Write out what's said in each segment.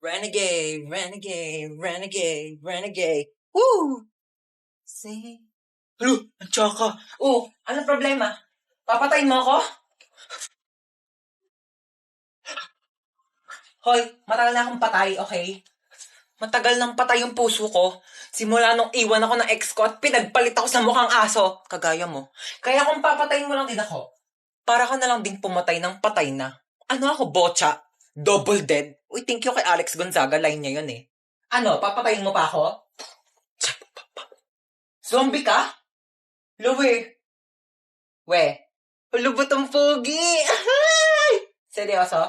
Renegade, renegade, renegade, renegade. Woo! See? Hello, nandiyan ka. Oh, anong problema? Papatayin mo ako? Hoy, matagal na akong patay, okay? Matagal nang patay yung puso ko. Simula nung iwan ako ng ex ko at pinagpalit ako sa mukhang aso. Kagaya mo. Kaya kung papatayin mo lang din ako, para ka na lang din pumatay ng patay na. Ano ako, bocha? Double dead? Uy, thank you kay Alex Gonzaga. Line niya yun eh. Ano, papatayin mo pa ako? Zombie ka? Luwi. We. Ulubot ang pogi. Seryoso?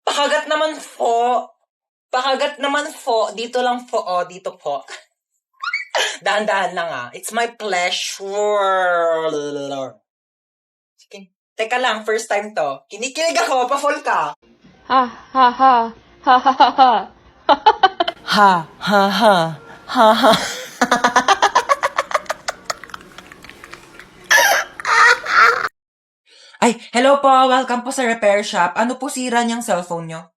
Pakagat naman po. Pakagat naman po. Dito lang po. Oh, dito po. Dahan-dahan lang ah. It's my pleasure. Sige. Teka lang, first time to. Kinikilig ako, pa-fall ka. Ha ha ha ha ha ha ha. Ha, ha, ha. Ha, ha. Ay, hello po. Welcome po sa repair shop. Ano po sira niyang cellphone niyo?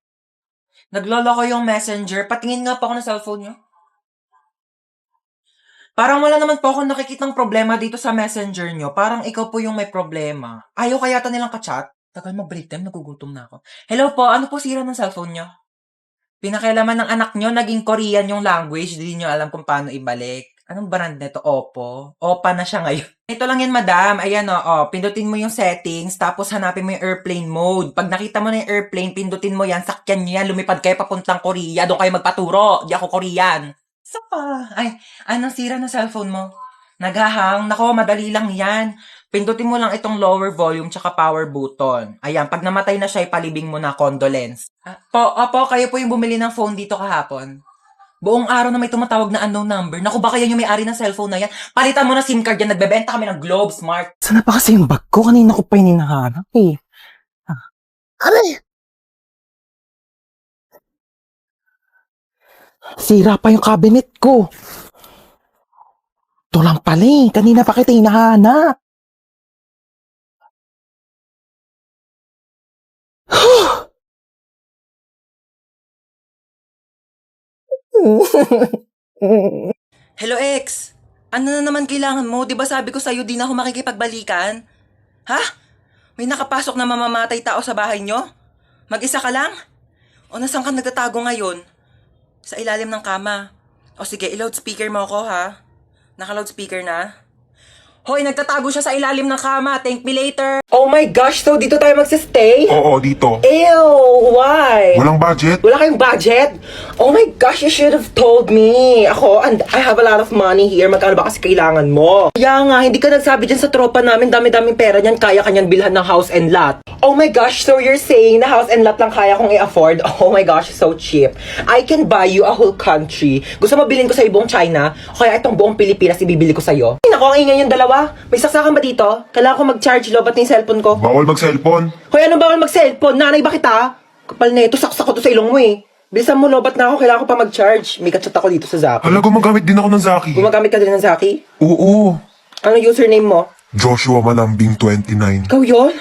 Nagloloko yung messenger. Patingin nga po ako ng cellphone niyo. Parang wala naman po akong nakikitang problema dito sa messenger niyo. Parang ikaw po yung may problema. Ayaw kaya nilang ka-chat? Tagal mag-break time, nagugutom na ako. Hello po, ano po sira ng cellphone niyo? Pinakailaman ng anak niyo, naging Korean yung language. Hindi niyo alam kung paano ibalik. Anong brand nito? Oppo? Oppa na siya ngayon. Ito lang yan, madam. Ayan, pindutin mo yung settings, tapos hanapin mo yung airplane mode. Pag nakita mo na yung airplane, pindutin mo yan, sakyan nyo yan, lumipad kayo papuntang Korea. Doon kayo magpaturo. Di ako Korean. Isa pa. Ay, anong sira ng cellphone mo? Naghahang? Nako, madali lang yan. Pindutin mo lang itong lower volume tsaka power button. Ayan, pag namatay na siya, ipalibing mo na condolence. Opo, kayo po yung bumili ng phone dito kahapon. Buong araw na may tumatawag na unknown number. Naku, baka yan yung may-ari ng cellphone na yan. Palitan mo na SIM card yan. Nagbebenta kami ng Globe Smart. Sana pa kasi yung bag ko? Kanina ko pa yung hinahanap eh. Aray! Sira pa yung cabinet ko. Ito lang pala eh. Kanina pa kita hinahanap. Hello, ex. Ano na naman kailangan mo? Di ba sabi ko sa'yo, di na ako makikipagbalikan? Ha? May nakapasok na mamamatay tao sa bahay nyo? Mag-isa ka lang? O nasan ka nagtatago ngayon? Sa ilalim ng kama. O sige, i-loudspeaker mo ako ha? Naka-loudspeaker na? Hoy, nagtatago siya sa ilalim ng kama. Thank me later. Oh my gosh, so dito tayo magsistay? Oo, dito. Ew, why? Walang budget? Wala kayong budget? Oh my gosh, you should have told me. Ako, and I have a lot of money here. Magkano ba kasi kailangan mo? Kaya nga, hindi ka nagsabi dyan sa tropa namin, dami-daming pera niyan, kaya kanyan bilhan ng house and lot. Oh my gosh, so you're saying na house and lot lang kaya kong i-afford? Oh my gosh, so cheap. I can buy you a whole country. Gusto mo bilhin ko sa buong China? O kaya itong buong Pilipinas ibibili ko sa'yo? Ay, naku, ang ingay yung dalawa. May saksakan ba dito? Kailangan ko mag-charge, lobat na yung cellphone ko. Bawal mag-cellphone. Hoy, ano bawal mag-cellphone? Nanay ba kita? Kapal na ito, saksak ko to sa ilong mo eh. Bilisan mo, lobat na ako. Kailangan ko pa mag-charge. May kachat ako dito sa Zaki. Hala, gumagamit din ako ng Zaki. Gumagamit ka din ng Zaki? Oo. Ano username mo? Joshua Malambing 29. Ikaw yun?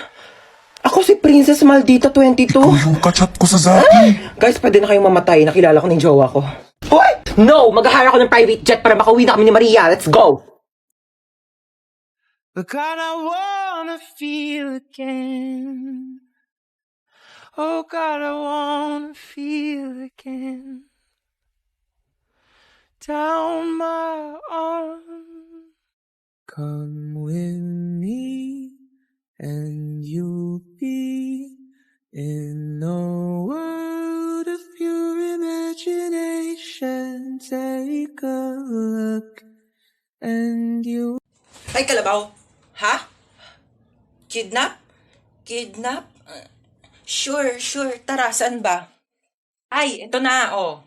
Ako si Princess Maldita 22. Ikaw yung kachat ko sa Zaki. Guys, pwede na kayong mamatay. Nakilala ko ng jowa ko. Hoy! No! Mag-hire ako ng private jet para makauwi na kami ni Maria. Let's go! But God, I wanna feel again. Oh God, I wanna feel again. Down my arm. Come with me, and you'll be in a world of pure imagination. Take a look, and you. Ay, kalabaw. Ha? Kidnap? Kidnap? Sure. Tara, saan ba? Ay, ito na, oh.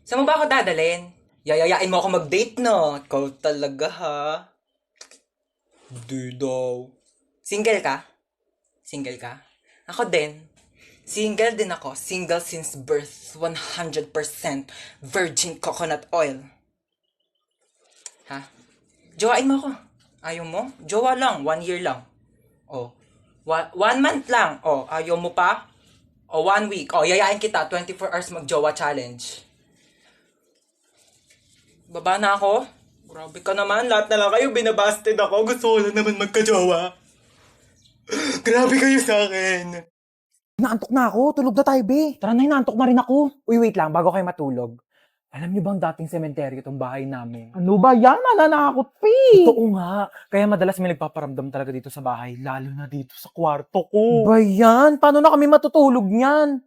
Saan mo ba ako dadalhin? Yayayain mo ako mag-date, no? Ikaw talaga, ha? Di daw. Single ka? Single ka? Ako din. Single din ako. Single since birth. 100% virgin coconut oil. Ha? Jowain mo ako. Ayaw mo? Jowa lang. 1 year lang. Oh. 1 month lang. Oh, ayaw mo pa? O, 1 week. O, yayain kita. 24 hours mag-jowa challenge. Baba na ako? Grabe ka naman. Lahat na lang kayo. Binabasted ako. Gusto ko na naman magka-jowa. Grabe kayo sa akin. Naantok na ako. Tulog na tayo, be. Tara na, naantok na rin ako. Uy, wait lang, bago kayo matulog. Alam niyo bang dating sementeryo itong bahay namin? Ano ba yan? Nananakot, pe! Totoo nga. Kaya madalas may nagpaparamdam talaga dito sa bahay, lalo na dito sa kwarto ko. Ba yan? Paano na kami matutulog niyan?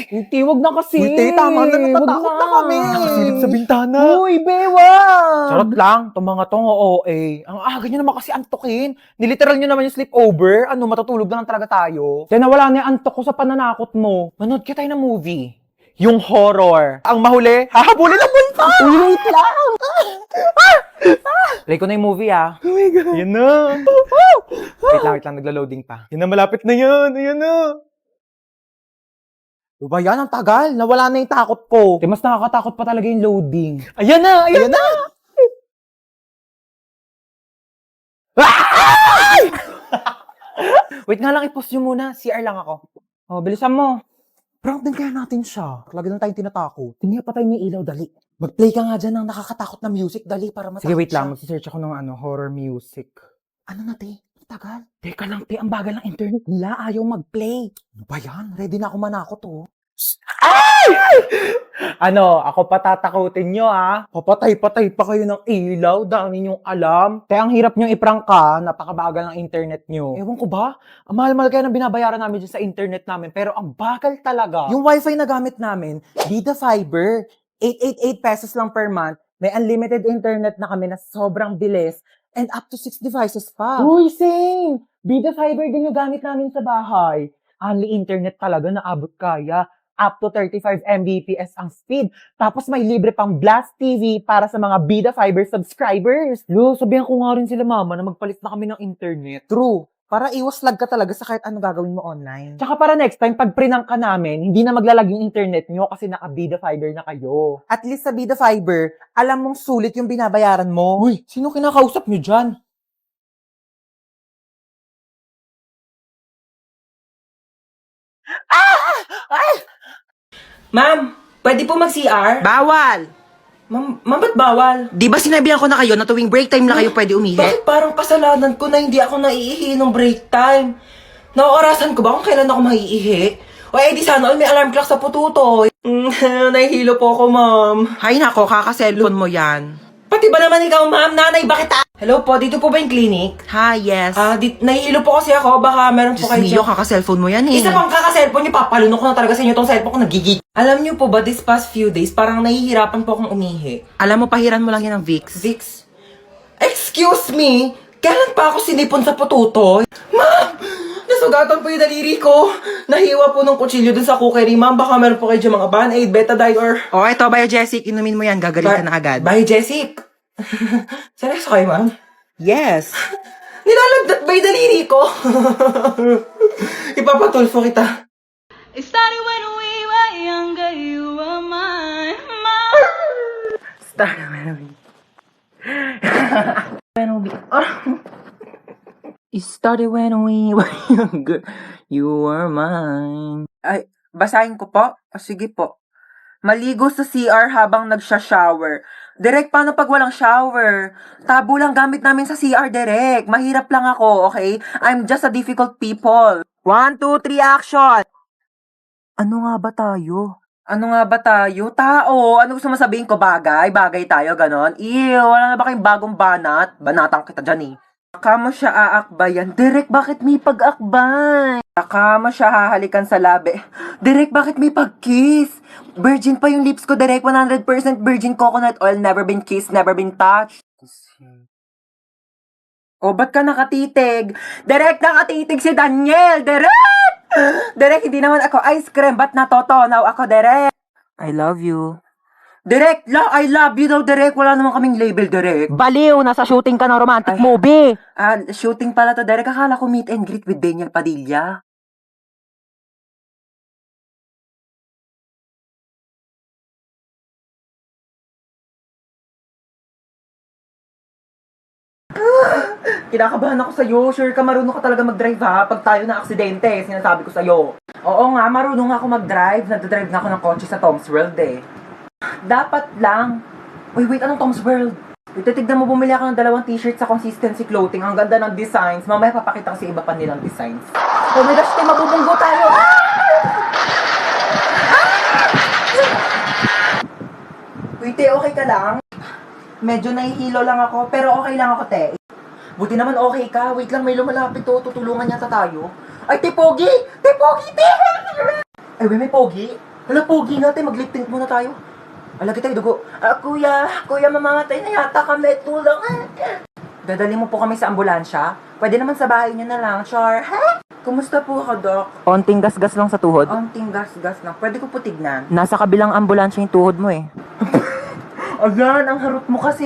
Hindi, wag na kasi. Hindi, tama na. Natatakot na kami. Nakasilip sa bintana. Uy, bewa! Charot lang. Itong mga tong OA. Ang aga nyo naman kasi antokin. Niliteral nyo naman yung sleepover. Ano, matutulog na lang talaga tayo. Kaya nawala na yung antok ko sa pananakot mo. Manood ka tayo ng movie. Yung horror. Ang mahuli, hahabulin ang multo! Uy, wait lang! Play ko na yung movie, ah. Oh my God. Yan na. Wait lang. Nagla-loading pa. Yan na, malapit na yan. Ayan na. Diba yan? Ang tagal. Nawala na yung takot ko. Mas nakakatakot pa talaga yung loading. Ayan na! Ayan na! Wait nga lang, i-pause nyo muna. CR lang ako. Oh, bilisan mo. Prank din kaya natin siya. Lagi lang tayong tinatakot. Tingnan pa tayo may ilaw, dali. Mag-play ka nga dyan ng nakakatakot na music, dali, para matakot. Sige, wait lang. Mag-search ako ng horror music. Ano na, te? Tagal. Teka lang, te. Ang bagal ng internet nila. Ayaw mag-play. Ano ba yan? Ready na ako manakot, oh. Ay! Ano, ako patatakutin nyo, ah. Papatay-patay pa kayo ng ilaw, dami nyong alam. Kaya ang hirap nyong iprank ka, napakabagal ng internet nyo. Ewan ko ba? Ang mahal-mahal kaya ng binabayaran namin dyan sa internet namin, pero ang bagal talaga. Yung wifi na gamit namin, Vida Fiber, 888 pesos lang per month. May unlimited internet na kami na sobrang bilis and up to 6 devices pa. Uy, same! Vida Fiber din yung gamit namin sa bahay. Only internet talaga na abot kaya. Up to 35 Mbps ang speed. Tapos may libre pang Blast TV para sa mga Vida Fiber subscribers. Lo, sabihan ko nga rin sila mama na magpalit na kami ng internet. True. Para iwas lag ka talaga sa kahit ano gagawin mo online. Tsaka para next time, pag prinang ka namin, hindi na maglalag yung internet nyo kasi naka-Vida Fiber na kayo. At least sa Vida Fiber, alam mong sulit yung binabayaran mo. Uy, sino kinakausap nyo dyan? Ma'am, pwede po mag-CR? Bawal! Ma'am, ba't bawal? Di ba sinabihan ko na kayo na tuwing break time na kayo pwede umihi? Bakit parang kasalanan ko na hindi ako naiihi ng break time? Naorasan ko ba kung kailan ako maiihi? O di sana may alarm clock sa pututoy. Nahihilo po ako, ma'am. Hay nako, kaka-cellphone mo yan. Pati ba naman ikaw, ma'am? Nanay, bakit Hello po, dito po ba yung clinic? Hi, yes. Nahihilo po kasi ako. Baka meron po Diyos kayo mio, kaka-cellphone mo yan eh. Isa pang kaka-cellphone niyo, papalunok ko na talaga sa inyo tong cellphone ko, nagigig. Alam niyo po ba, this past few days, parang nahihirapan po akong umihi. Alam mo, pahiran mo lang yan ng Vicks. Vicks? Excuse me? Kailan pa ako sinipon sa pututoy? Ma'am! Nasugatan po yung daliri ko. Nahiwa po ng kutsilyo dun sa cookery, ma'am. Baka meron po kayo dyan mga Band-Aid, Betadine, or... O, eto, Biogesic, inumin mo yan, gagaling ka na agad. Bye, Jessic. Seryoso kayo, ma'am? Yes. Nilalagdat ba yung daliri ko? Ipapatulfo kita. It started when we were younger, you were mine. It started when we were younger. You were mine. Ay, basahin ko po? O, sige po. Maligo sa CR habang nagsha-shower. Direk, paano pag walang shower? Tabo lang gamit namin sa CR, Direk. Mahirap lang ako, okay? I'm just a difficult people. 1, 2, 3, action! Ano nga ba tayo? Ano nga ba tayo? Tao, ano gusto mo sabihin ko? Bagay? Bagay tayo, ganon? Ew, wala na ba kayong bagong banat? Banatang kita dyan eh. Baka mo siya aakbayan. Direk, bakit may pag-akbay? Baka mo siya hahalikan sa labi. Direk, bakit may pag-kiss? Virgin pa yung lips ko, Direk. 100% virgin coconut oil. Never been kissed, never been touched. O, ba't ka nakatitig? Direk, nakatitig si Daniel! Direk! Direk, hindi naman ako ice cream. Ba't natotonaw ako, Direk? I love you. Direk, I love you daw, Direk. Wala naman kaming label, Direk. Baliw, nasa shooting ka ng romantic movie. Shooting pala to, Direk. Akala ko meet and greet with Daniel Padilla. Kinakabahan ako sa'yo. Sure ka, marunong ka talaga mag-drive ha? Pag tayo na aksidente, sinasabi ko sa'yo. Oo nga, marunong ako mag-drive. Nagdadrive na ako ng kotse sa Tom's World eh. Dapat lang. Uy, wait, anong Tom's World? Wait, titignan mo, bumili ako ng 2 t-shirt sa Consistency Clothing. Ang ganda ng designs. Mamaya papakita ko sa iba pa nilang designs. Oh my gosh, tayo, mabubunggo tayo! Wait, te, okay ka lang? Medyo nahihilo lang ako, pero okay lang ako, te. Buti naman okay ka. Wait lang, may lumalapit to. Tutulungan yata tayo. Ay, te, Pogi! Te, Pogi, te! Ay, may Pogi? Hala, Pogi nga, te. Mag-lip tint muna tayo. Alagi tayo, dugo. Kuya, mamamatay na yata kami. Tulungan. Dadali mo po kami sa ambulansya? Pwede naman sa bahay niyo na lang, Char. Ha? Kumusta po ako, Doc? Onting gasgas lang sa tuhod. Onting gas-gas lang. Pwede ko po tignan. Nasa kabilang ambulansya yung tuhod mo eh. Ayan, ang harot mo kasi.